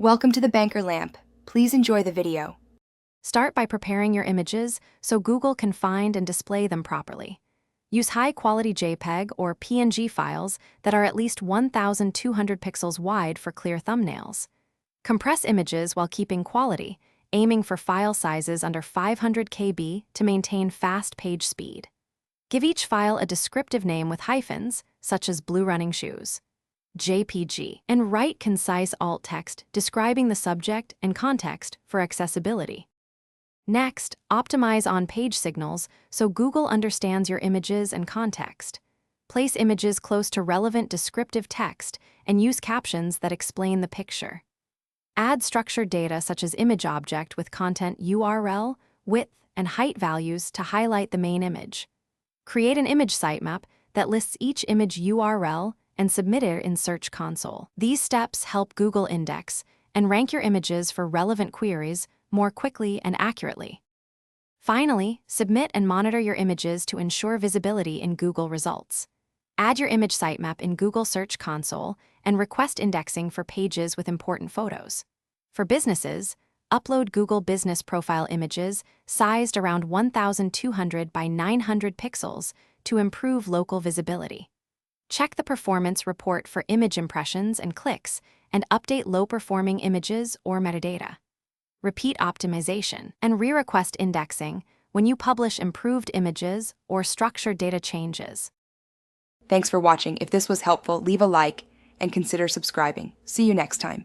Welcome to the Banker Lamp. Please enjoy the video. Start by preparing your images so Google can find and display them properly. Use high-quality JPEG or PNG files that are at least 1,200 pixels wide for clear thumbnails. Compress images while keeping quality, aiming for file sizes under 500 KB to maintain fast page speed. Give each file a descriptive name with hyphens, such as blue running shoes, JPG, and write concise alt text describing the subject and context for accessibility. Next, optimize on-page signals so Google understands your images and context. Place images close to relevant descriptive text and use captions that explain the picture. Add structured data such as image object with content URL, width, and height values to highlight the main image. Create an image sitemap that lists each image URL and submit it in Search Console. These steps help Google index and rank your images for relevant queries more quickly and accurately. Finally, submit and monitor your images to ensure visibility in Google results. Add your image sitemap in Google Search Console and request indexing for pages with important photos. For businesses, upload Google Business Profile images sized around 1,200 by 900 pixels to improve local visibility. Check the performance report for image impressions and clicks and update low-performing images or metadata. Repeat optimization and re-request indexing when you publish improved images or structured data changes. Thanks for watching. If this was helpful, leave a like and consider subscribing. See you next time.